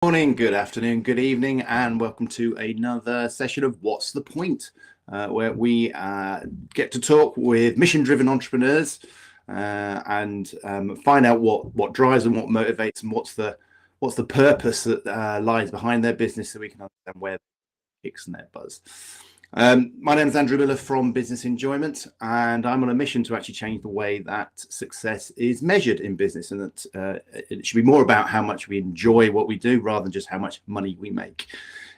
Morning, good afternoon, good evening, and welcome to another session of What's the Point, where we get to talk with mission-driven entrepreneurs and find out what drives them, what motivates them, what's the purpose that lies behind their business, so we can understand where their kicks and their buzz. My name is Andrew Miller from Business Enjoyment, and I'm on a mission to actually change the way that success is measured in business, and that it should be more about how much we enjoy what we do rather than just how much money we make.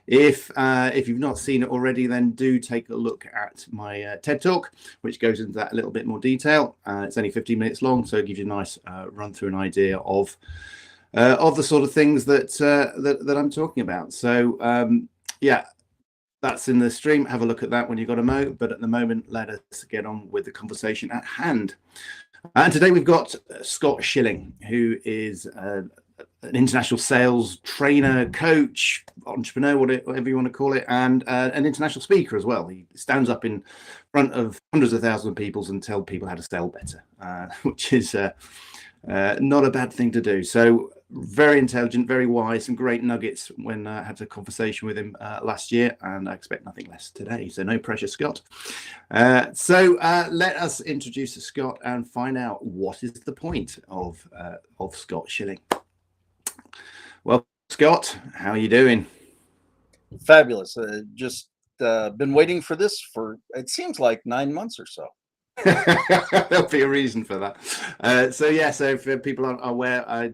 If you've not seen it already, then do take a look at my TED Talk, which goes into that a little bit more detail. It's only 15 minutes long, so it gives you a nice run through an idea of the sort of things that I'm talking about. So yeah. That's in the stream. Have a look at that when you've got a mo. But at the moment, let us get on with the conversation at hand. And today we've got Scott Schilling, who is an international sales trainer, coach, entrepreneur, whatever you want to call it, and an international speaker as well. He stands up in front of hundreds of thousands of people and tells people how to sell better, which is not a bad thing to do. So very intelligent, very wise, some great nuggets when I had a conversation with him last year, and I expect nothing less today. So no pressure, Scott. So let us introduce Scott and find out what is the point of Scott Schilling. Well, Scott, how are you doing? Fabulous. Just been waiting for this for, it seems like 9 months or so. There'll be a reason for that. So for people aren't aware, I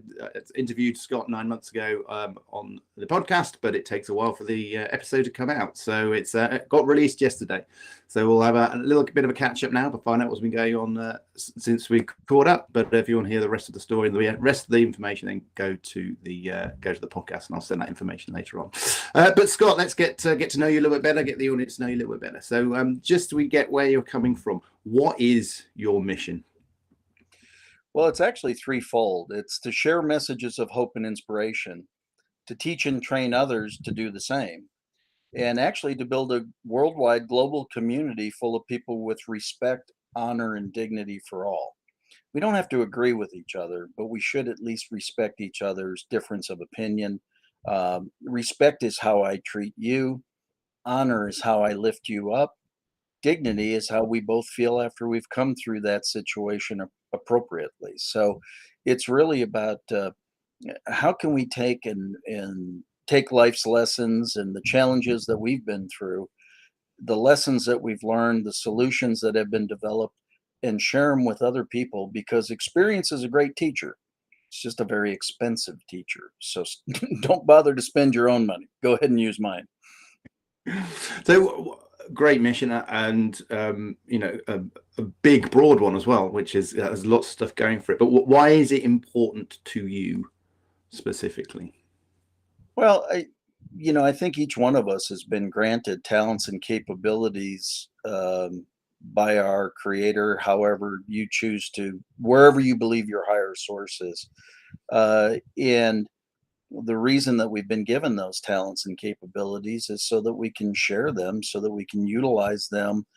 interviewed Scott 9 months ago on the podcast, but it takes a while for the episode to come out. So it's got released yesterday. So we'll have a little bit of a catch up now to find out what's been going on since we caught up. But if you want to hear the rest of the story, the rest of the information, then go to the podcast, and I'll send that information later on. But Scott, let's get to know you a little bit better, get the audience to know you a little bit better. So just so we get where you're coming from, what is your mission? Well, it's actually threefold. It's to share messages of hope and inspiration, to teach and train others to do the same, and actually to build a worldwide global community full of people with respect, honor, and dignity for all. We don't have to agree with each other, but we should at least respect each other's difference of opinion. Respect is how I treat you. Honor is how I lift you up. Dignity is how we both feel after we've come through that situation appropriately. So it's really about how can we take and take life's lessons and the challenges that we've been through, the lessons that we've learned, the solutions that have been developed, and share them with other people, because experience is a great teacher. It's just a very expensive teacher. So don't bother to spend your own money. Go ahead and use mine. So great mission, and a big broad one as well, which has lots of stuff going for it. But why is it important to you specifically? Well, I think each one of us has been granted talents and capabilities by our creator, however you choose to, wherever you believe your higher source is. And the reason that we've been given those talents and capabilities is so that we can share them, so that we can utilize them,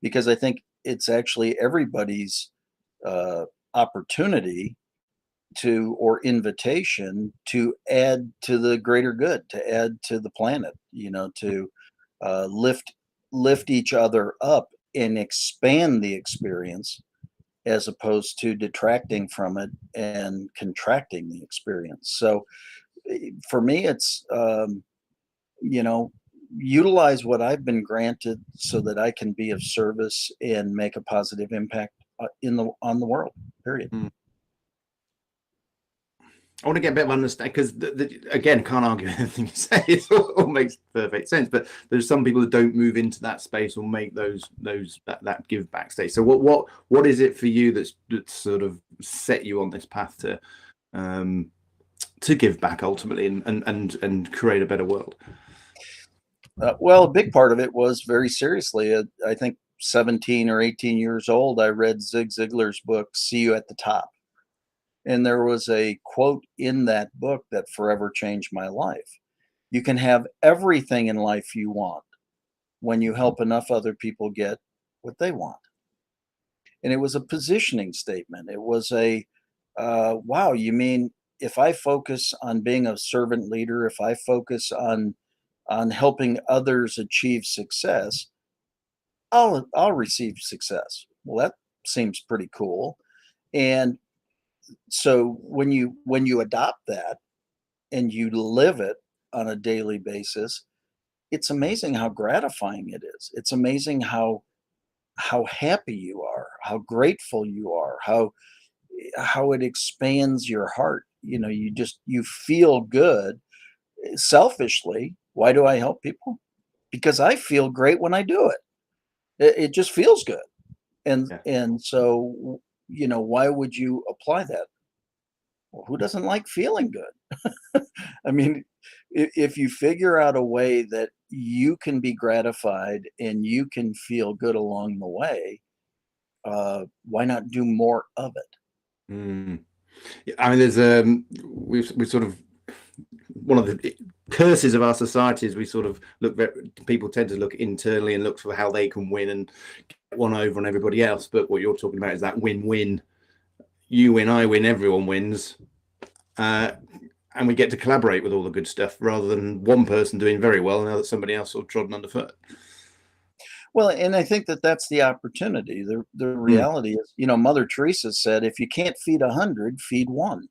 because I think it's actually everybody's opportunity to, or invitation to add to the greater good, to add to the planet, to lift each other up and expand the experience, as opposed to detracting from it and contracting the experience. So for me, it's utilize what I've been granted so that I can be of service and make a positive impact on the world. Period. I want to get a bit of understanding, because again, can't argue with anything you say. It all makes perfect sense. But there's some people that don't move into that space or make that give back stage. So what is it for you that's sort of set you on this path to give back ultimately and create a better world? Well, a big part of it was, very seriously, I think 17 or 18 years old, I read Zig Ziglar's book, See You at the Top. And there was a quote in that book that forever changed my life. You can have everything in life you want when you help enough other people get what they want. And it was a positioning statement. It was wow, you mean if I focus on being a servant leader, if I focus on helping others achieve success, I'll receive success. Well, that seems pretty cool. And so when you adopt that and you live it on a daily basis, it's amazing how gratifying it is. It's amazing how happy you are, how grateful you are, how it expands your heart. You feel good. Selfishly, why do I help people? Because I feel great when I do it. It just feels good. And Yeah. and so, why would you apply that? Well, who doesn't like feeling good? I mean, if you figure out a way that you can be gratified and you can feel good along the way, why not do more of it? Mm. Yeah, I mean, there's we sort of one of the curses of our society is we sort of people tend to look internally and look for how they can win and get one over on everybody else. But what you're talking about is that win-win. You win, I win, everyone wins, uh, and we get to collaborate with all the good stuff rather than one person doing very well and somebody else sort of trodden underfoot. Well, and I think that that's the opportunity. The Mm, reality is, Mother Teresa said, if you can't feed 100, feed one.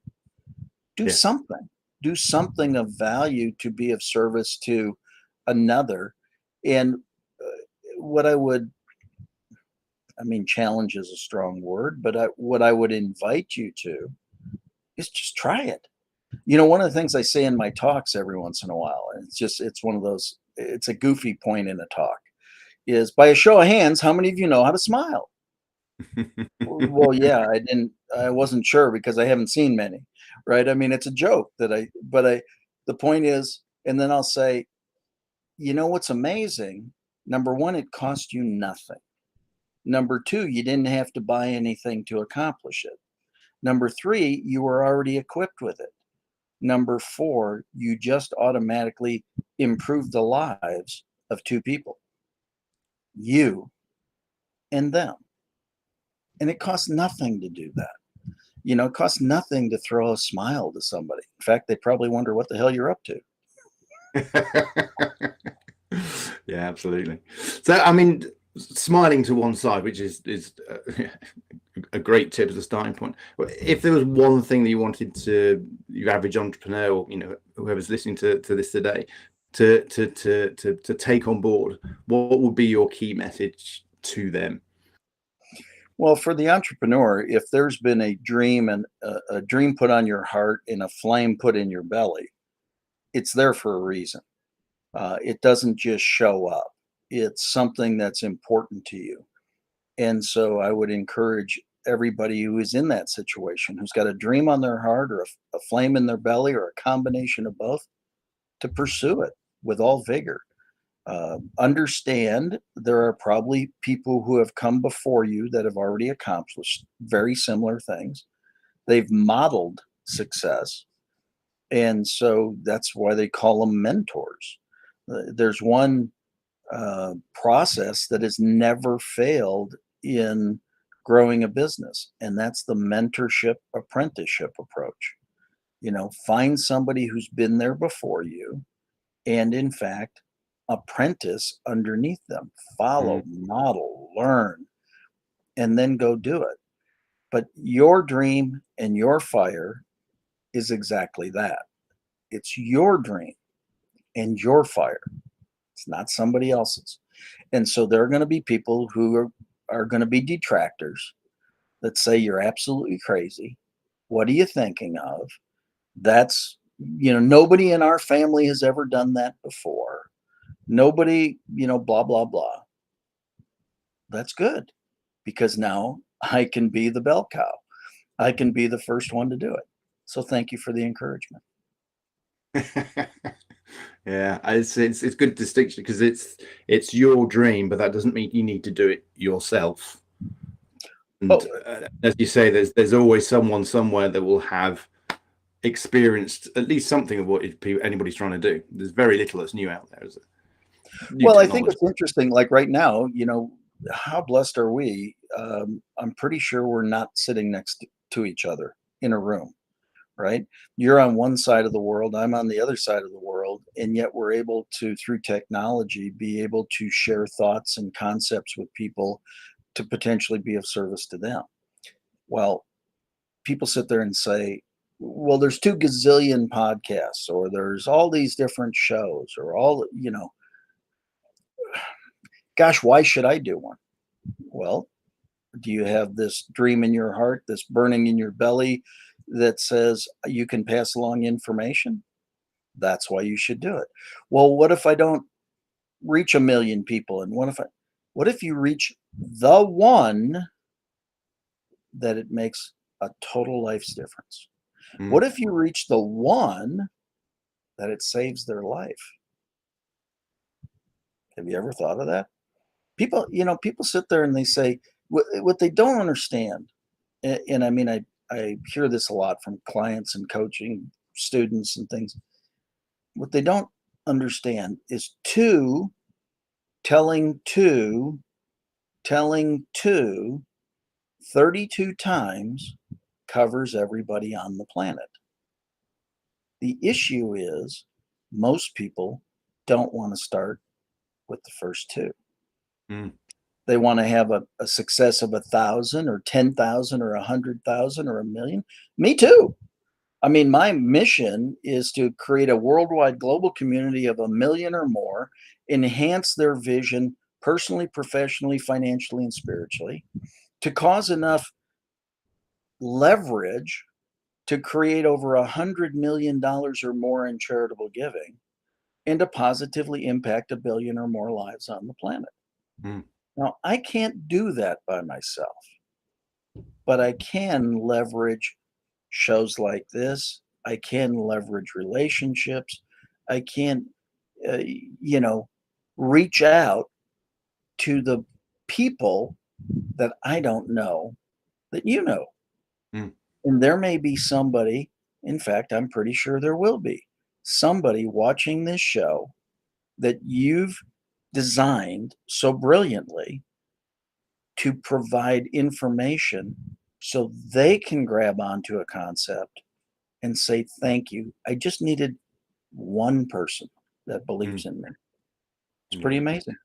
Do yeah. something. Do something of value to be of service to another. And what I mean, challenge is a strong word, but what I would invite you to is just try it. One of the things I say in my talks every once in a while, and it's one of those, it's a goofy point in a talk, is by a show of hands, how many of you know how to smile? Well, yeah, I wasn't sure because I haven't seen many, right? I mean, it's a joke the point is, and then I'll say, what's amazing? Number one, it cost you nothing. Number two, you didn't have to buy anything to accomplish it. Number three, you were already equipped with it. Number four, you just automatically improve the lives of two people, you and them. And it costs nothing to do that. It costs nothing to throw a smile to somebody. In fact, they probably wonder what the hell you're up to. Yeah, absolutely. So, I mean, smiling to one side, which is a great tip as a starting point. If there was one thing that you wanted to your average entrepreneur, or whoever's listening to this today, to take on board, what would be your key message to them? Well, for the entrepreneur, if there's been a dream and a dream put on your heart and a flame put in your belly, it's there for a reason. It doesn't just show up. It's something that's important to you. And so I would encourage everybody who is in that situation, who's got a dream on their heart or a flame in their belly or a combination of both, to pursue it with all vigor. Understand there are probably people who have come before you that have already accomplished very similar things. They've modeled success. And so that's why they call them mentors. There's one process that has never failed in growing a business, and that's the mentorship apprenticeship approach. Find somebody who's been there before you and, in fact, apprentice underneath them. Mm, Follow, model, learn, and then go do it. But your dream and your fire is exactly that. It's your dream and your fire. It's not somebody else's. And so there are going to be people who are going to be detractors that say you're absolutely crazy. What are you thinking of? That's, nobody in our family has ever done that before. Nobody, blah, blah, blah. That's good because now I can be the bell cow. I can be the first one to do it. So thank you for the encouragement. yeah, it's good distinction because it's your dream, but that doesn't mean you need to do it yourself. And Oh, as you say, there's always someone somewhere that will have experienced at least something of what anybody's trying to do. There's very little that's new out there, is it? New well, I think technology. it's interesting. Like right now, how blessed are we? I'm pretty sure we're not sitting next to each other in a room. right? You're on one side of the world, I'm on the other side of the world, and yet we're able to, through technology, be able to share thoughts and concepts with people to potentially be of service to them. Well, people sit there and say, well, there's 2 gazillion podcasts, or there's all these different shows, or all, gosh, why should I do one? Well, do you have this dream in your heart, this burning in your belly that says you can pass along information? That's why you should do it. Well, what if I don't reach 1 million people? And what if you reach the one that it makes a total life's difference? Mm. What if you reach the one that it saves their life? Have you ever thought of that? People sit there and they say what they don't understand. And I mean, I hear this a lot from clients and coaching students and things. What they don't understand is telling two 32 times covers everybody on the planet. The issue is most people don't want to start with the first two. Mm. They want to have a success of 1,000 or 10,000 or 100,000 or 1 million. Me too. I mean, my mission is to create a worldwide global community of 1 million or more, enhance their vision personally, professionally, financially, and spiritually, to cause enough leverage to create over $100 million or more in charitable giving, and to positively impact 1 billion or more lives on the planet. Mm. Now, I can't do that by myself, but I can leverage shows like this. I can leverage relationships. I can, uh, you know, reach out to the people that I don't know that you know. Mm. And there may be somebody, in fact, I'm pretty sure there will be somebody watching this show that you've designed so brilliantly to provide information so they can grab onto a concept and say, thank you. I just needed one person that Mm. believes in me. It's pretty Yeah. amazing.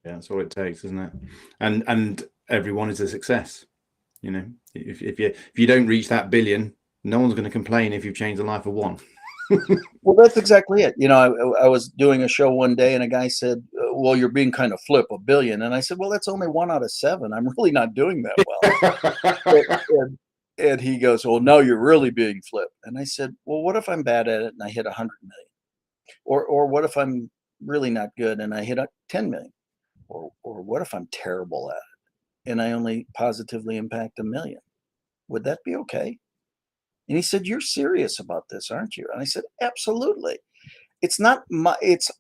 Yeah, that's all it takes, isn't it? And everyone is a success. If you don't reach that billion, no one's going to complain if you've changed the life of one. Well, that's exactly it. I was doing a show one day and a guy said, well, you're being kind of flip, 1 billion. And I said, well, that's only 1 out of 7. I'm really not doing that well. And he goes, well, no, you're really being flip. And I said, well, what if I'm bad at it and I hit 100 million? Or what if I'm really not good and I hit 10 million? Or what if I'm terrible at it and I only positively impact 1 million? Would that be okay? And he said, you're serious about this, aren't you? And I said, absolutely. It's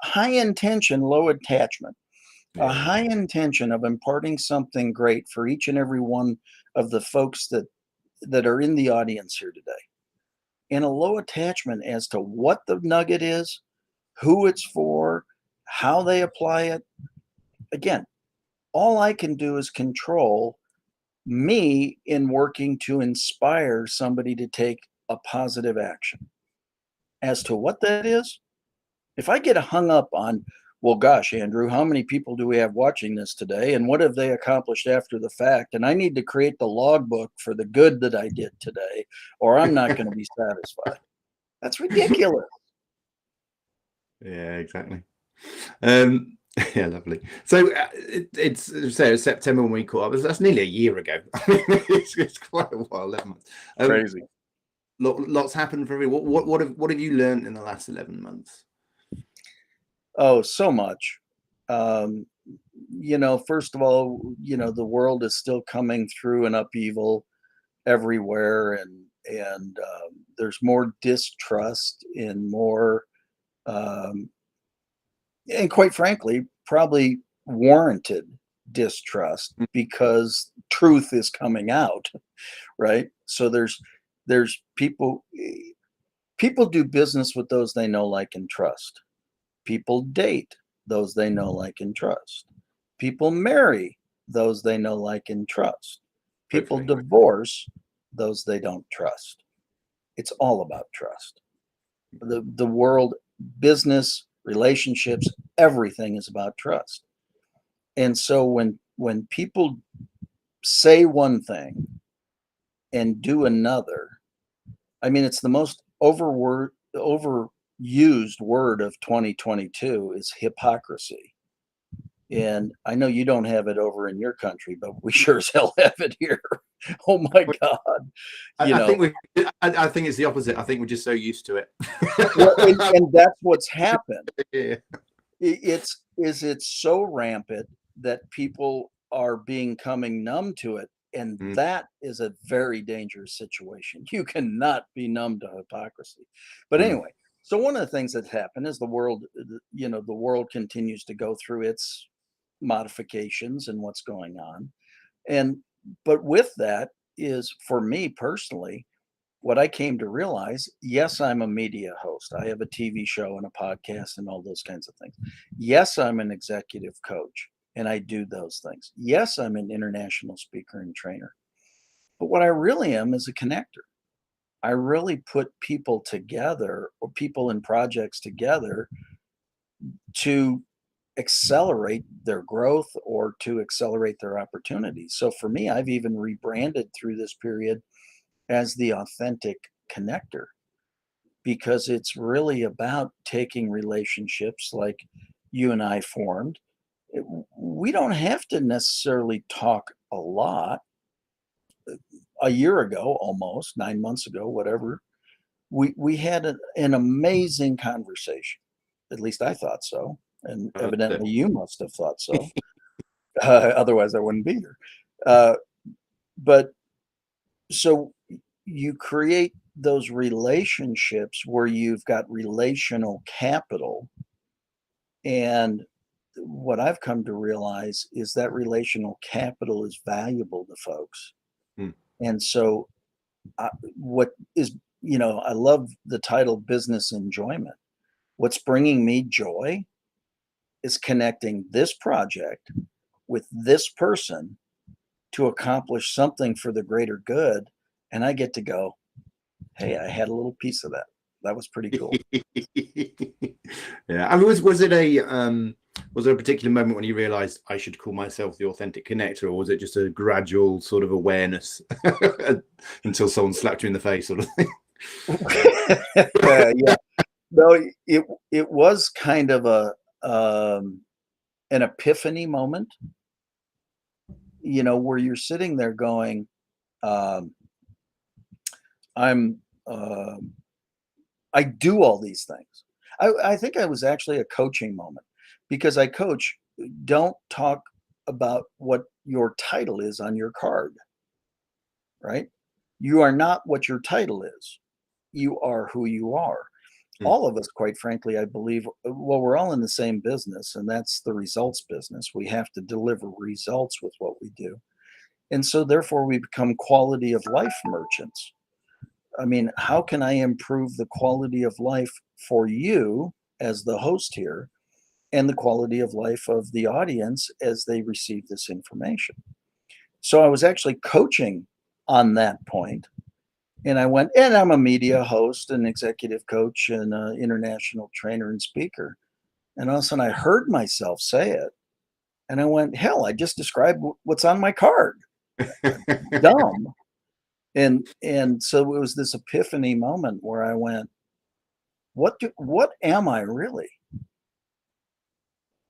high intention, low attachment. A Yeah. high intention of imparting something great for each and every one of the folks that are in the audience here today. And a low attachment as to what the nugget is, who it's for, how they apply it. Again, all I can do is control me in working to inspire somebody to take a positive action. As to what that is, if I get hung up on, well, gosh, Andrew, how many people do we have watching this today? And what have they accomplished after the fact? And I need to create the logbook for the good that I did today, or I'm not going to be satisfied. That's ridiculous. Yeah, exactly. Yeah, lovely. So it's September when we caught up. That's nearly a year ago. It's quite a while, 11 months. Crazy. Lots happened for me. What have you learned in the last 11 months? Oh, so much. First of all, the world is still coming through an upheaval everywhere, and there's more distrust and more, and quite frankly, probably warranted distrust because truth is coming out, right? So there's people do business with those they know, like, and trust. People date those they know, like, and trust. People marry those they know, like, and trust. People Hopefully. divorce those they don't trust. it's all about trust. The world, business, relationships, everything is about trust. And so when people say one thing and do another, I mean, it's the most overused word of 2022 is hypocrisy. And I know you don't have it over in your country, but we sure as hell have it here. Oh my God. I think I think it's the opposite. I think we're just so used to it. Well, and that's what's happened. Yeah. It's so rampant that people are becoming numb to it. And that is a very dangerous situation. You cannot be numb to hypocrisy. But anyway, so one of the things that happened is the world continues to go through its modifications and what's going on. But with that is, for me personally, what I came to realize, yes, I'm a media host. I have a TV show and a podcast and all those kinds of things. Yes, I'm an executive coach and I do those things. Yes, I'm an international speaker and trainer. But what I really am is a connector. I really put people together, or people in projects together, to accelerate their growth or to accelerate their opportunities. So for me, I've even rebranded through this period as the authentic connector, because it's really about taking relationships like you and I formed. We don't have to necessarily talk a lot. A year ago, almost 9 months ago, whatever, we had an amazing conversation. At least I thought so, and evidently you must have thought so. Otherwise, I wouldn't be here. But so you create those relationships where you've got relational capital. And what I've come to realize is that relational capital is valuable to folks. And so what is, I love the title business enjoyment. What's bringing me joy is connecting this project with this person to accomplish something for the greater good. And I get to go, hey, I had a little piece of that. That was pretty cool. Yeah. I mean, was there a particular moment when you realized I should call myself the authentic connector, or was it just a gradual sort of awareness until someone slapped you in the face, sort of thing? Yeah. No, it was kind of an epiphany moment, where you're sitting there going, I do all these things. I think I was actually a coaching moment, because I coach. Don't talk about what your title is on your card, right? You are not what your title is. You are who you are. All of us, quite frankly, I believe, well, we're all in the same business, and that's the results business. We have to deliver results with what we do. And so therefore we become quality of life merchants. I mean, how can I improve the quality of life for you as the host here, and the quality of life of the audience as they receive this information? So I was actually coaching on that point. And I went, and I'm a media host and executive coach and an international trainer and speaker. And all of a sudden I heard myself say it. And I went, hell, I just described what's on my card. Dumb. And so it was this epiphany moment where I went, what am I really?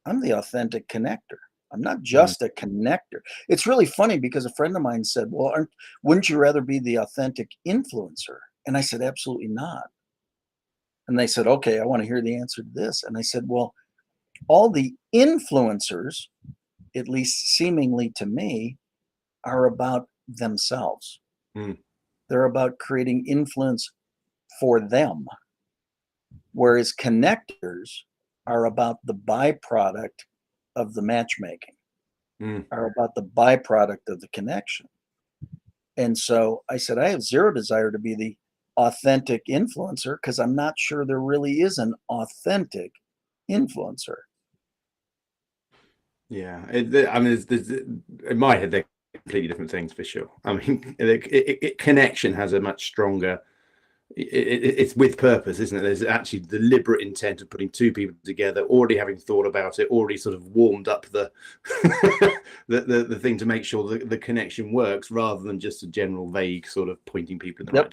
I'm the authentic connector. I'm not just a connector. It's really funny because a friend of mine said, well, wouldn't you rather be the authentic influencer? And I said, absolutely not. And they said, okay, I want to hear the answer to this. And I said, well, all the influencers, at least seemingly to me, are about themselves. They're about creating influence for them. Whereas connectors are about the byproduct of the matchmaking, are about the byproduct of the connection. And so I said, I have zero desire to be the authentic influencer, because I'm not sure there really is an authentic influencer. Yeah, I mean, in my head, they're completely different things for sure. I mean, connection has a much stronger it's with purpose, isn't it? There's actually deliberate intent of putting two people together, already having thought about it, already sort of warmed up the the thing to make sure the connection works, rather than just a general vague sort of pointing people in the right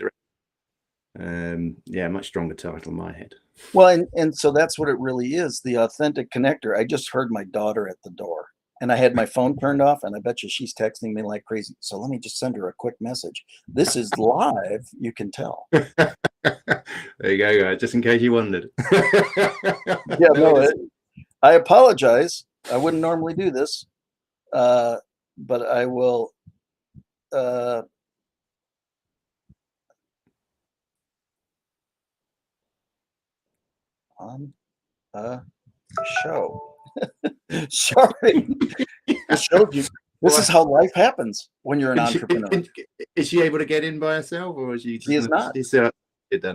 direction. Yeah, much stronger title in my head. Well, and so that's what it really is, the authentic connector. I just heard my daughter at the door, and I had my phone turned off, and I bet you she's texting me like crazy. So let me just send her a quick message. This is live, you can tell. There you go, guys, just in case you wondered. Yeah, no, I apologize. I wouldn't normally do this, but I will. On a show. Sorry. This shows you. This is how life happens when you're an entrepreneur. Is she able to get in by herself, or is she? She is not.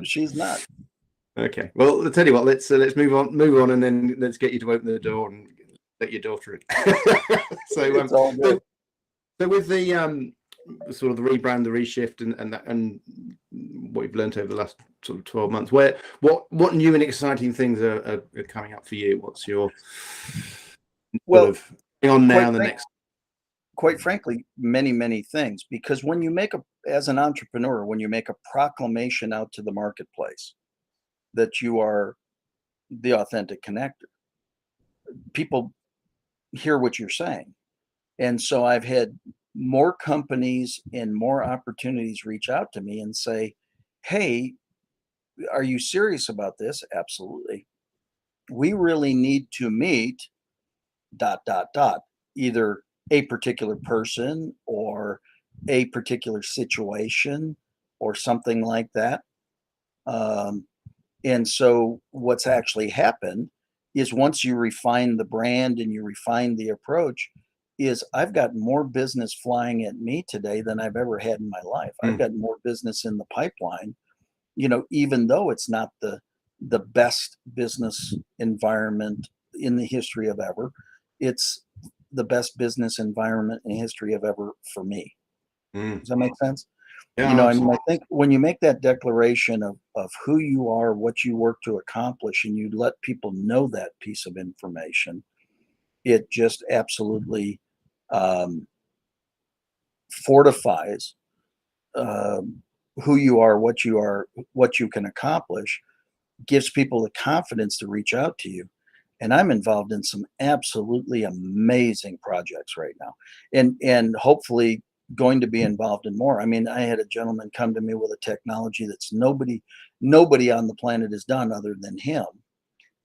She's not. Okay. Well, I'll tell you what. Let's move on, and then let's get you to open the door and let your daughter in. It's all good. So with the sort of the rebrand, the reshift, and what you've learned over the last sort of 12 months, what new and exciting things are coming up for you? What's your sort of on now the next? Quite frankly, many things, because when you as an entrepreneur, when you make a proclamation out to the marketplace that you are the authentic connector, people hear what you're saying. And so I've had more companies and more opportunities reach out to me and say, hey, are you serious about this? Absolutely. We really need to meet ... either a particular person or a particular situation or something like that. And so what's actually happened is, once you refine the brand and you refine the approach, is I've got more business flying at me today than I've ever had in my life. I've got more business in the pipeline, even though it's not the best business environment in the history of ever. It's the best business environment in history of ever for me. Does that make sense? Yeah, I mean, I think when you make that declaration of who you are, what you work to accomplish, and you let people know that piece of information, it just absolutely fortifies who you are, what you can accomplish, gives people the confidence to reach out to you. And I'm involved in some absolutely amazing projects right now, and hopefully going to be involved in more. I mean, I had a gentleman come to me with a technology that's nobody on the planet has done other than him,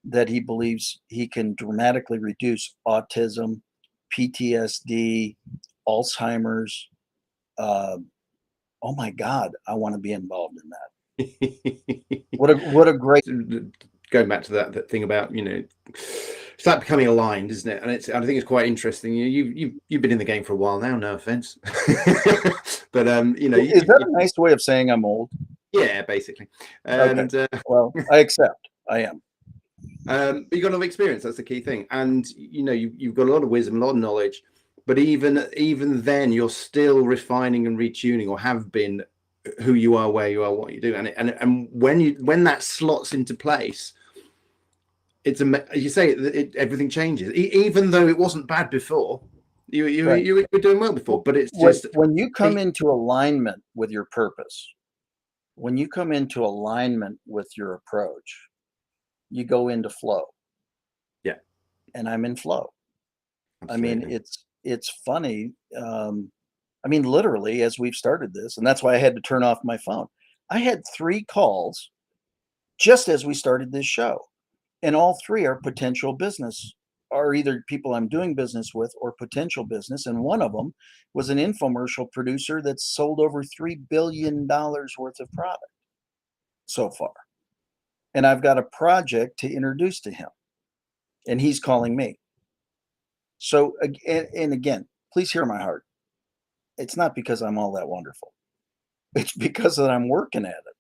that he believes he can dramatically reduce autism, PTSD, Alzheimer's. Oh my God, I want to be involved in that. What a great. Going back to that thing about, start becoming aligned, isn't it? And I think it's quite interesting. You've been in the game for a while now. No offense, but is that a nice way of saying I'm old? Yeah, basically. And okay. Well, I accept. I am. But you've got a lot of experience. That's the key thing, and you've got a lot of wisdom, a lot of knowledge. But even then, you're still refining and retuning, or have been, who you are, where you are, what you do, and when that slots into place, it's as you say, everything changes. Even though it wasn't bad before, you were doing well before, but it's just when you come into alignment with your purpose, when you come into alignment with your approach, you go into flow. Yeah, and I'm in flow. Absolutely. I mean, it's funny. I mean, literally, as we've started this, and that's why I had to turn off my phone. I had 3 calls just as we started this show, and all 3 are potential business, are either people I'm doing business with or potential business. And one of them was an infomercial producer that's sold over $3 billion worth of product so far. And I've got a project to introduce to him, and he's calling me. So, and again, please hear my heart. It's not because I'm all that wonderful. It's because that I'm working at it.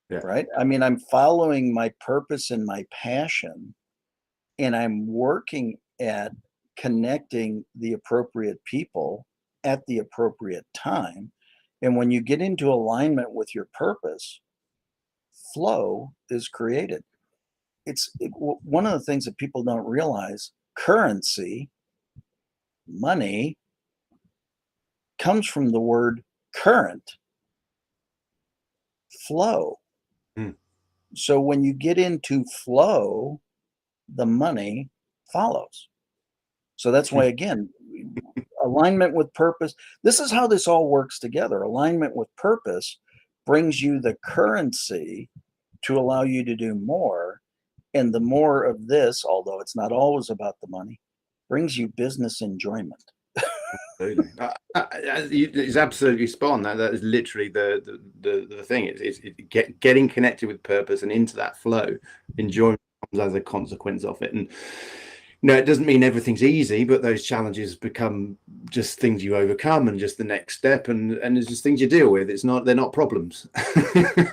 Yeah. Right. I mean, I'm following my purpose and my passion, and I'm working at connecting the appropriate people at the appropriate time. And when you get into alignment with your purpose, flow is created. One of the things that people don't realize, currency, money, comes from the word current, flow. Mm. So when you get into flow, the money follows. So that's why, again, alignment with purpose. This is how this all works together. Alignment with purpose brings you the currency to allow you to do more. And the more of this, although it's not always about the money, brings you business enjoyment. Absolutely. It's absolutely spot on. That is literally the thing. It's getting connected with purpose and into that flow. Enjoyment comes as a consequence of it. And no, it doesn't mean everything's easy, but those challenges become just things you overcome and just the next step. And it's just things you deal with. They're not problems.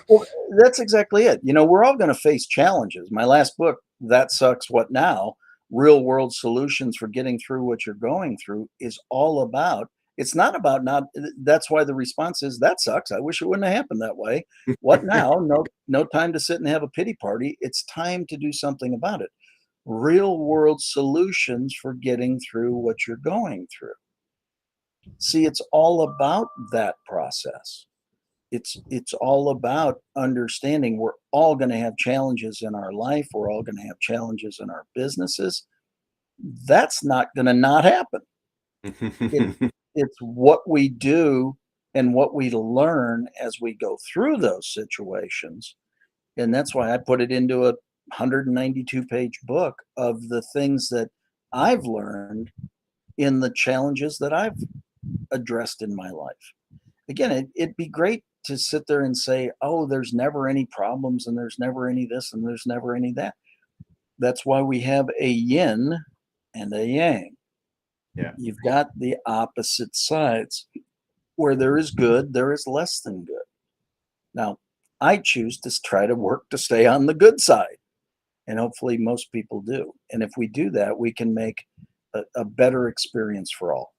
Well, that's exactly it. We're all going to face challenges. My last book, That Sucks, What Now? Real world solutions for getting through what you're going through, is all about, it's not about not, that's why the response is, that sucks. I wish it wouldn't have happened that way. What now? No time to sit and have a pity party. It's time to do something about it. Real world solutions for getting through what you're going through. See, it's all about that process. It's all about understanding we're all going to have challenges in our life. We're all going to have challenges in our businesses. That's not going to not happen. It's what we do and what we learn as we go through those situations. And that's why I put it into a 192-page book of the things that I've learned in the challenges that I've addressed in my life. Again, it'd be great to sit there and say, oh, there's never any problems and there's never any this and there's never any that. That's why we have a yin and a yang. Yeah. You've got the opposite sides. Where there is good, there is less than good. Now, I choose to try to work to stay on the good side. And hopefully most people do. And if we do that, we can make a better experience for all.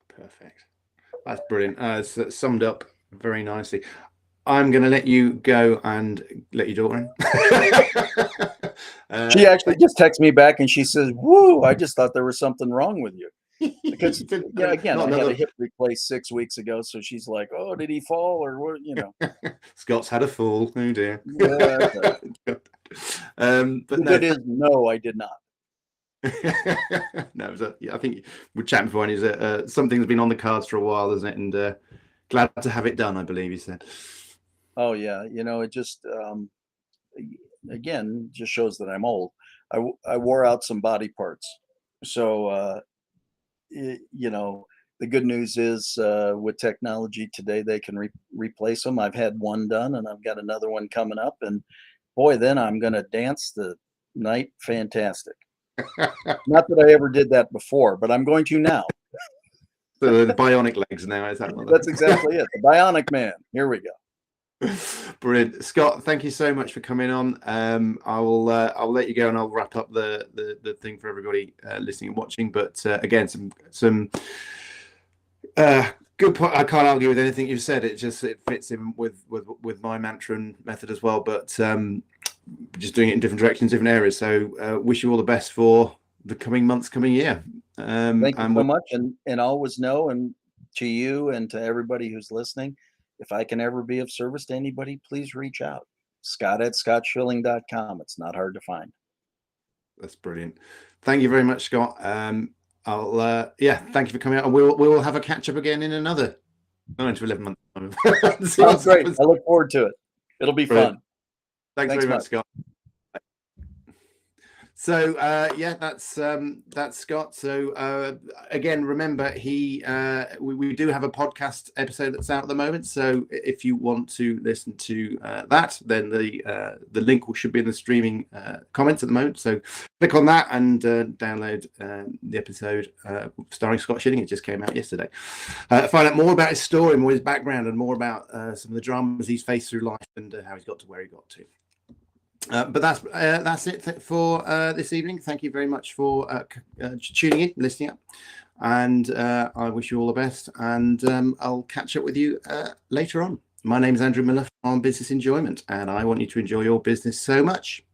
Perfect. That's brilliant. It's summed up very nicely. I'm going to let you go and let your daughter in. She actually just texted me back and she says, woo, I just thought there was something wrong with you. Because, yeah, again, I had a hip replaced 6 weeks ago. So she's like, oh, did he fall or what? Scott's had a fall. Oh, dear. Yeah, but the good is, no, I did not. No, I think we're chatting before, and is something that's been on the cards for a while, isn't it? And glad to have it done, I believe you said. Oh yeah, it just again just shows that I'm old. I wore out some body parts, so the good news is with technology today they can replace them. I've had one done, and I've got another one coming up, and boy, then I'm going to dance the night fantastic. Not that I ever did that before, but I'm going to now. So the bionic legs now, is that what? That's exactly it. The bionic man. Here we go. Brilliant, Scott. Thank you so much for coming on. I'll let you go, and I'll wrap up the thing for everybody listening and watching. But again, some good point. I can't argue with anything you've said. It fits in with my mantra and method as well. But just doing it in different directions, different areas. So wish you all the best for the coming months, coming year. Thank you so much, and always know, and to you and to everybody who's listening, if I can ever be of service to anybody, please reach out. Scott@scottschilling.com. It's not hard to find. That's brilliant. Thank you very much, Scott. Thank you for coming out, and we'll have a catch up again in another 9 to 11 months. Sounds great. I look forward to it. It'll be fun. Thanks very much, Scott. So that's Scott. So again, remember we do have a podcast episode that's out at the moment. So if you want to listen to that, then the link should be in the streaming comments at the moment. So click on that and download the episode starring Scott Schilling. It just came out yesterday. Find out more about his story, more his background, and more about some of the dramas he's faced through life and how he's got to where he got to. But that's it for this evening. Thank you very much for tuning in, listening up, and I wish you all the best. And I'll catch up with you later on. My name is Andrew Miller from Business Enjoyment, and I want you to enjoy your business so much